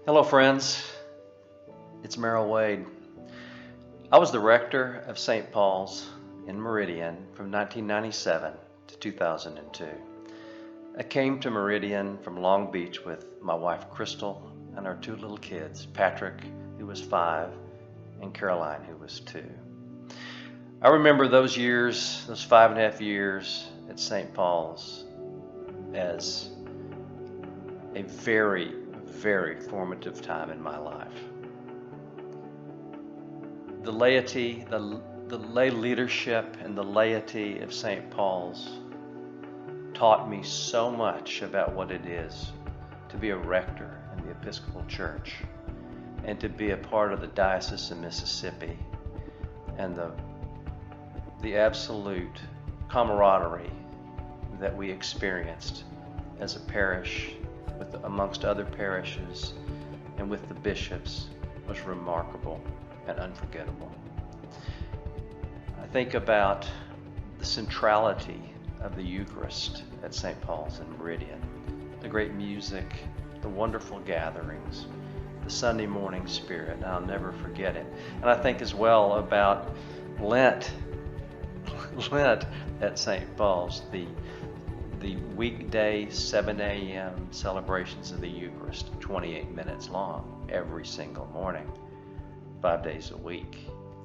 Hello friends, it's Merrill Wade. I was the rector of St. Paul's in Meridian from 1997 to 2002. I came to Meridian from Long Beach with my wife Crystal and our two little kids, Patrick, who was 5, and Caroline, who was 2. I remember those years, those 5.5 years at St. Paul's as a very, very formative time in my life. The laity, the lay leadership and the laity of St. Paul's taught me so much about what it is to be a rector in the Episcopal Church and to be a part of the Diocese of Mississippi and the absolute camaraderie that we experienced as a parish amongst other parishes and with the bishops was remarkable and unforgettable. I think about the centrality of the Eucharist at St. Paul's in Meridian, the great music, the wonderful gatherings, the Sunday morning spirit, and I'll never forget it. And I think as well about Lent at St. Paul's, the weekday 7 a.m. celebrations of the Eucharist, 28 minutes long every single morning, 5 days a week,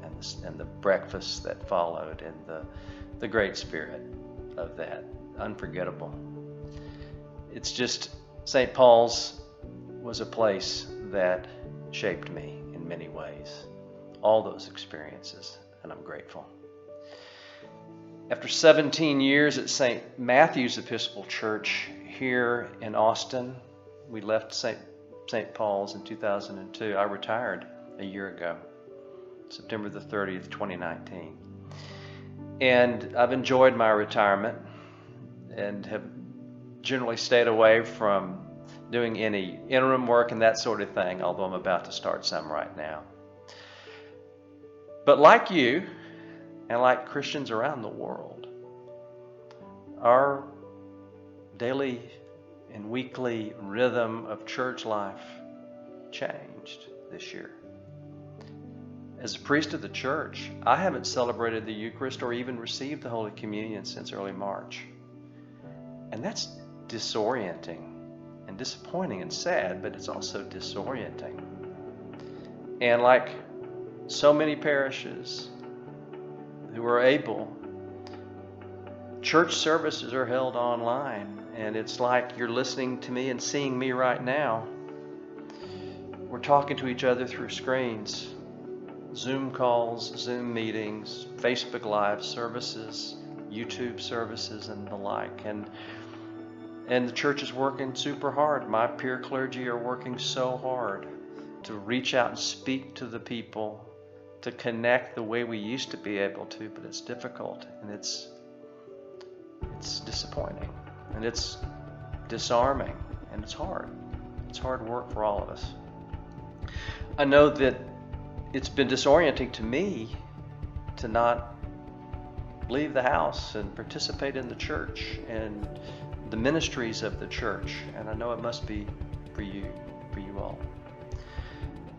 and the breakfast that followed, and the great spirit of that, unforgettable. It's just, St. Paul's was a place that shaped me in many ways, all those experiences, and I'm grateful. After 17 years at St. Matthew's Episcopal Church here in Austin, we left St. Paul's in 2002. I retired a year ago, September the 30th, 2019. And I've enjoyed my retirement and have generally stayed away from doing any interim work and that sort of thing, although I'm about to start some right now. But like you, and like Christians around the world, our daily and weekly rhythm of church life changed this year. As a priest of the church, I haven't celebrated the Eucharist or even received the Holy Communion since early March. And that's disorienting and disappointing and sad, but it's also disorienting. And like so many parishes who are able, church services are held online, and it's like you're listening to me and seeing me right now. We're talking to each other through screens, Zoom calls, Zoom meetings, Facebook Live services, YouTube services, and the like. And the church is working super hard. My peer clergy are working so hard to reach out and speak to the people, to connect the way we used to be able to, but it's difficult, and it's disappointing, and it's disarming, and it's hard. It's hard work for all of us. I know that it's been disorienting to me to not leave the house and participate in the church and the ministries of the church, and I know it must be for you all.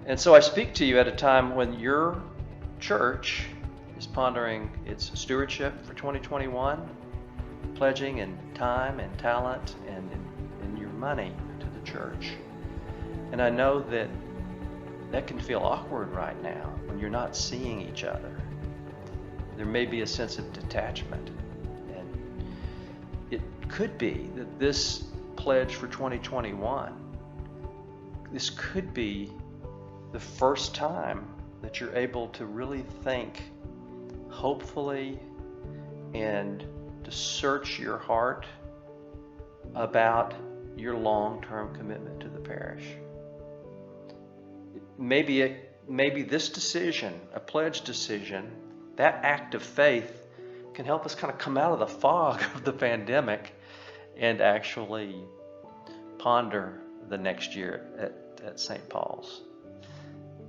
And so I speak to you at a time when your church is pondering its stewardship for 2021, pledging in time and talent and in your money to the church. And I know that can feel awkward right now when you're not seeing each other. There may be a sense of detachment. And it could be that this pledge for 2021, this could be the first time that you're able to really think hopefully and to search your heart about your long-term commitment to the parish. Maybe this decision, a pledge decision, that act of faith can help us kind of come out of the fog of the pandemic and actually ponder the next year at St. Paul's.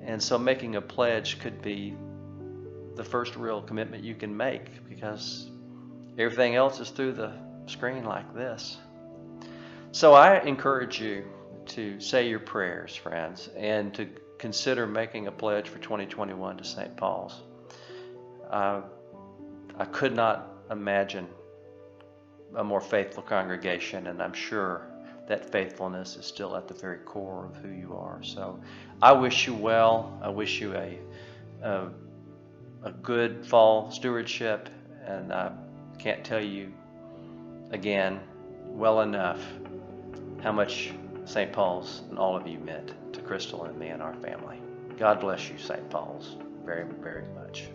And so making a pledge could be the first real commitment you can make, because everything else is through the screen like this. So I encourage you to say your prayers, friends, and to consider making a pledge for 2021 to St. Paul's. I could not imagine a more faithful congregation, and I'm sure that faithfulness is still at the very core of who you are. So I wish you well. I wish you a good fall stewardship, and I can't tell you again well enough how much St. Paul's and all of you meant to Crystal and me and our family. God bless you, St. Paul's, very, very much.